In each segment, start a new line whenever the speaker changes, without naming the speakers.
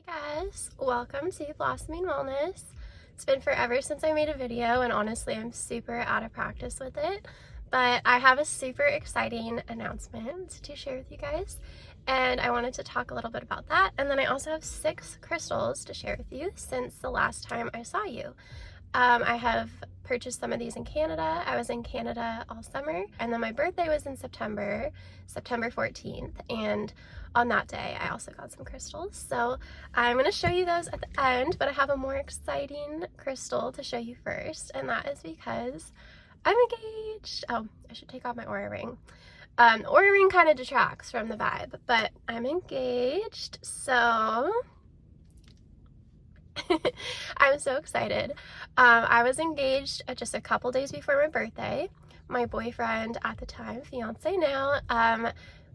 Guys, welcome to Blossoming Wellness. It's been forever since I made a video, and honestly I'm super out of practice with it, but I have a super exciting announcement to share with you guys, and I wanted to talk a little bit about that. And then I also have 6 crystals to share with you since the last time I saw you. I have purchased some of these in Canada. I was in Canada all summer, and then my birthday was in September 14th, and on that day I also got some crystals. So I'm going to show you those at the end, but I have a more exciting crystal to show you first, and that is because I'm engaged. Oh, I should take off my aura ring. The aura ring kind of detracts from the vibe, but I'm engaged, so I'm so excited. I was engaged just a couple days before my birthday. My boyfriend at the time, fiance now,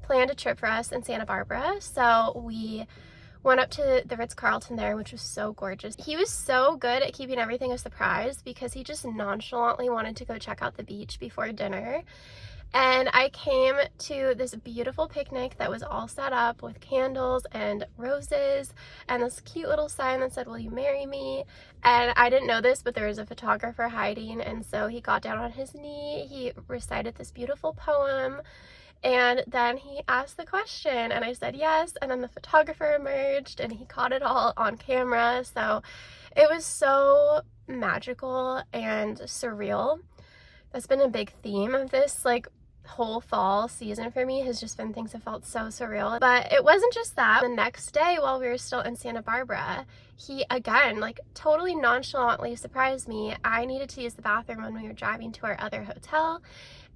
planned a trip for us in Santa Barbara. So we went up to the Ritz-Carlton there, which was so gorgeous. He was so good at keeping everything a surprise because he just nonchalantly wanted to go check out the beach before dinner. And I came to this beautiful picnic that was all set up with candles and roses and this cute little sign that said, "Will you marry me?" And I didn't know this, but there was a photographer hiding, and so he got down on his knee, he recited this beautiful poem, and then he asked the question, and I said yes, and then the photographer emerged and he caught it all on camera. So it was so magical and surreal. That's been a big theme of this whole fall season for me, has just been things that felt so surreal. But it wasn't just that. The next day, while we were still in Santa Barbara, he again totally nonchalantly surprised me. I needed to use the bathroom when we were driving to our other hotel,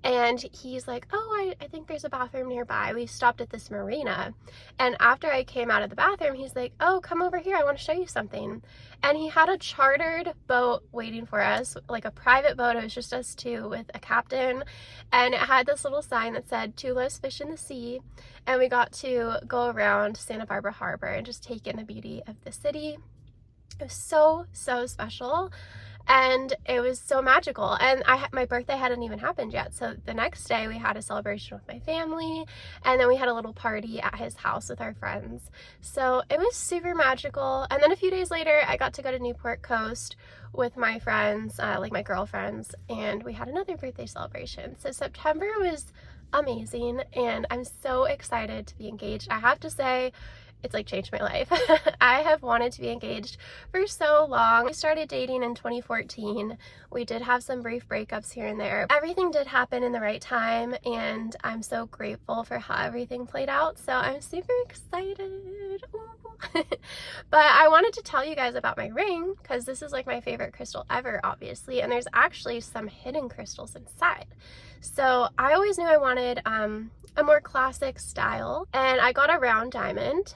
and he's like, "Oh, I think there's a bathroom nearby." We stopped at this marina, and after I came out of the bathroom, he's like, "Oh, come over here, I want to show you something." And he had a chartered boat waiting for us, like a private boat. It was just us two with a captain, and it had this little sign that said, "To less fish in the sea." And we got to go around Santa Barbara Harbor and just take in the beauty of the city. It was so special, and it was so magical. And my birthday hadn't even happened yet, so the next day we had a celebration with my family, and then we had a little party at his house with our friends. So it was super magical. And then a few days later I got to go to Newport Coast with my friends, my girlfriends, and we had another birthday celebration. So September was amazing, and I'm so excited to be engaged. I have to say, it's changed my life. I have wanted to be engaged for so long. We started dating in 2014. We did have some brief breakups here and there. Everything did happen in the right time, and I'm so grateful for how everything played out. So I'm super excited. But I wanted to tell you guys about my ring because this is my favorite crystal ever, obviously, and there's actually some hidden crystals inside. So I always knew I wanted a more classic style, and I got a round diamond.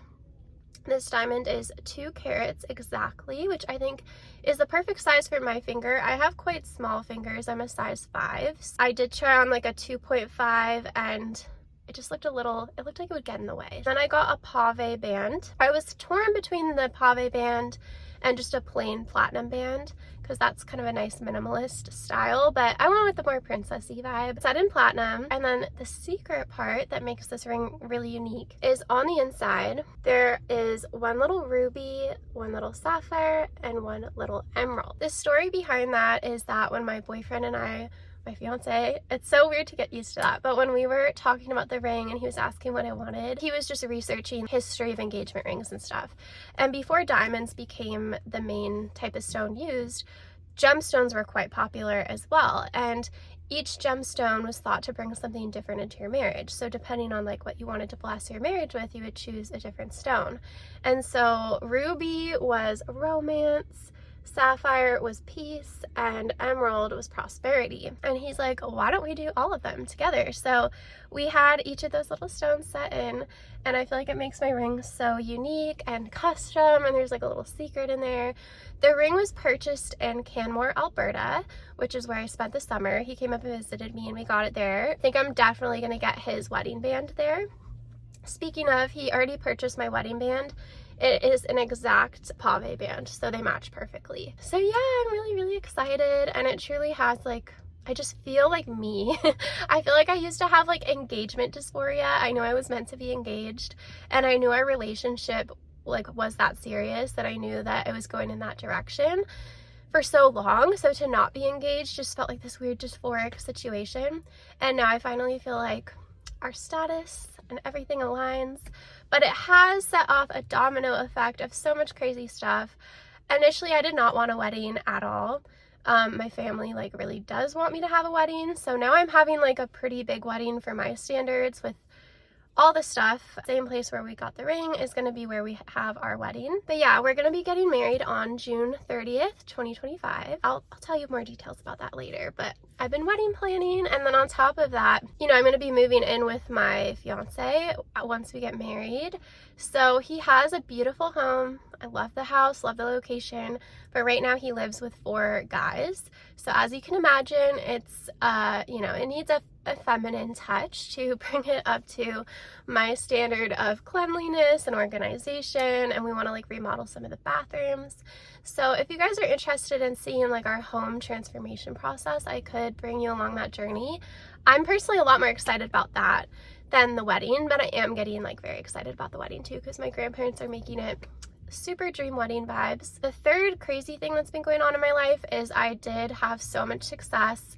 This diamond is 2 carats exactly, which I think is the perfect size for my finger. I have quite small fingers. I'm a size 5. I did try on a 2.5, and it just looked it looked like it would get in the way. Then I got a pave band. I was torn between the pave band and just a plain platinum band because that's kind of a nice minimalist style, but I went with the more princessy vibe. Set in platinum. And then the secret part that makes this ring really unique is on the inside there is 1 little ruby, 1 little sapphire, and 1 little emerald. The story behind that is that when my boyfriend and my fiance, it's so weird to get used to that, but when we were talking about the ring and he was asking what I wanted, he was just researching history of engagement rings and stuff. And before diamonds became the main type of stone used, gemstones were quite popular as well, and each gemstone was thought to bring something different into your marriage. So depending on what you wanted to bless your marriage with, you would choose a different stone. And so ruby was romance, sapphire was peace, and emerald was prosperity. And he's like, "Why don't we do all of them together?" So we had each of those little stones set in, and I feel like it makes my ring so unique and custom, and there's a little secret in there. The ring was purchased in Canmore, Alberta, which is where I spent the summer. He came up and visited me, and we got it there. I think I'm definitely gonna get his wedding band there. Speaking of, he already purchased my wedding band. It is an exact pave band, so they match perfectly. So yeah, I'm really excited, and it truly has I just feel like me. I feel like I used to have engagement dysphoria. I knew I was meant to be engaged, and I knew our relationship like was that serious, that I knew that it was going in that direction for so long. So to not be engaged just felt like this weird dysphoric situation. And now I finally feel like our status and everything aligns, but it has set off a domino effect of so much crazy stuff. Initially, I did not want a wedding at all. My family like really does want me to have a wedding, so now I'm having like a pretty big wedding for my standards with all the stuff. Same place where we got the ring is going to be where we have our wedding. But yeah, we're going to be getting married on June 30th, 2025. I'll tell you more details about that later, but I've been wedding planning, and then on top of that, you know, I'm going to be moving in with my fiance once we get married. So he has a beautiful home. I love the house, love the location, but right now he lives with 4 guys. So as you can imagine, it's, you know, it needs a feminine touch to bring it up to my standard of cleanliness and organization, and we want to like remodel some of the bathrooms. So if you guys are interested in seeing like our home transformation process, I could bring you along that journey. I'm personally a lot more excited about that than the wedding, but I am getting like very excited about the wedding too, because my grandparents are making it super dream wedding vibes. The third crazy thing that's been going on in my life is I did have so much success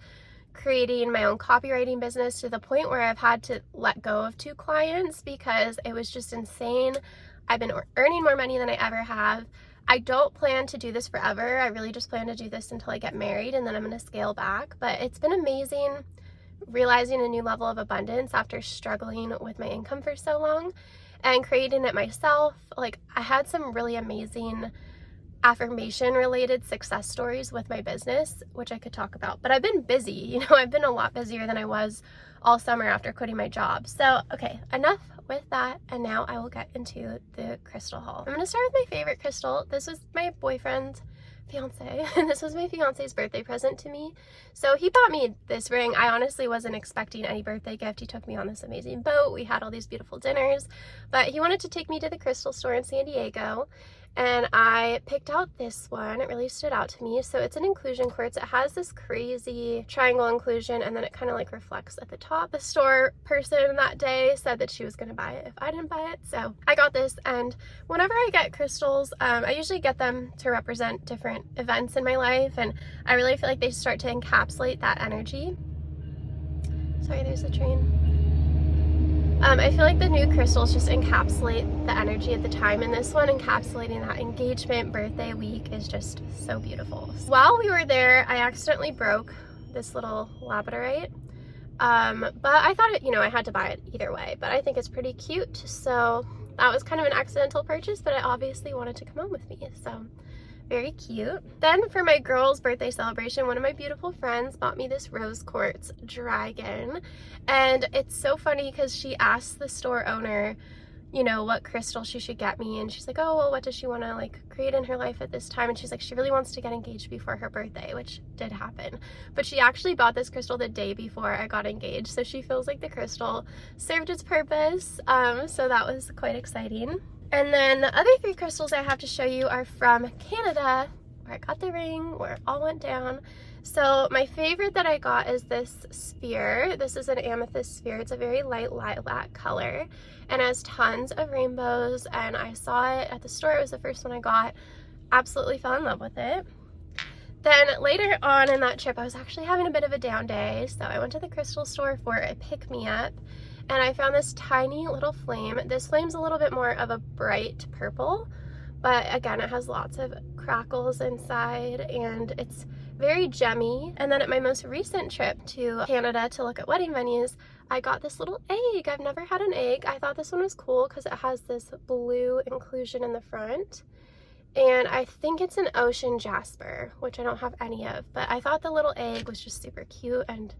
creating my own copywriting business to the point where I've had to let go of 2 clients because it was just insane. I've been earning more money than I ever have. I don't plan to do this forever. I really just plan to do this until I get married, and then I'm going to scale back. But it's been amazing realizing a new level of abundance after struggling with my income for so long and creating it myself. Like, I had some really amazing affirmation related success stories with my business, which I could talk about, but I've been busy. You know, I've been a lot busier than I was all summer after quitting my job. So okay, enough with that, and now I will get into the crystal haul. I'm going to start with my favorite crystal. This was my fiance, and this was my fiance's birthday present to me. So he bought me this ring. I honestly wasn't expecting any birthday gift. He took me on this amazing boat. We had all these beautiful dinners, but he wanted to take me to the crystal store in San Diego, and I picked out this one. It really stood out to me. So it's an inclusion quartz. It has this crazy triangle inclusion, and then it kind of like reflects at the top. The store person that day said that she was going to buy it if I didn't buy it, so I got this. And whenever I get crystals, I usually get them to represent different events in my life, and I really feel like they start to encapsulate that energy. Sorry, there's a train. I feel like the new crystals just encapsulate the energy at the time, and this one encapsulating that engagement birthday week is just so beautiful. While we were there, I accidentally broke this little Labradorite, but I thought it, you know, I had to buy it either way, but I think it's pretty cute, so that was kind of an accidental purchase, but I obviously wanted to come home with me, so very cute. Then for my girl's birthday celebration, one of my beautiful friends bought me this rose quartz dragon, and it's so funny because she asked the store owner, you know, what crystal she should get me, and she's like, oh, well, what does she want to like create in her life at this time? And she's like, she really wants to get engaged before her birthday, which did happen, but she actually bought this crystal the day before I got engaged, so she feels like the crystal served its purpose. So that was quite exciting. And then the other 3 crystals I have to show you are from Canada, where I got the ring, where it all went down. So my favorite that I got is this sphere. This is an amethyst sphere. It's a very light lilac color and has tons of rainbows, and I saw it at the store. It was the first one I got. Absolutely fell in love with it. Then later on in that trip, I was actually having a bit of a down day, so I went to the crystal store for a pick-me-up, and I found this tiny little flame. This flame's a little bit more of a bright purple, but again, it has lots of crackles inside, and it's very gemmy. And then at my most recent trip to Canada to look at wedding venues, I got this little egg. I've never had an egg. I thought this one was cool because it has this blue inclusion in the front, and I think it's an ocean jasper, which I don't have any of, but I thought the little egg was just super cute and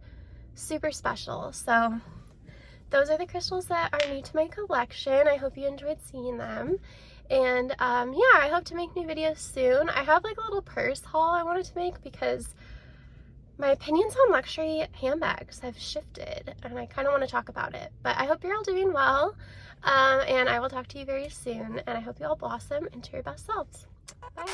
super special. So those are the crystals that are new to my collection. I hope you enjoyed seeing them. And yeah, I hope to make new videos soon. I have like a little purse haul I wanted to make because my opinions on luxury handbags have shifted, and I kind of want to talk about it. But I hope you're all doing well, and I will talk to you very soon, and I hope you all blossom into your best selves. Bye.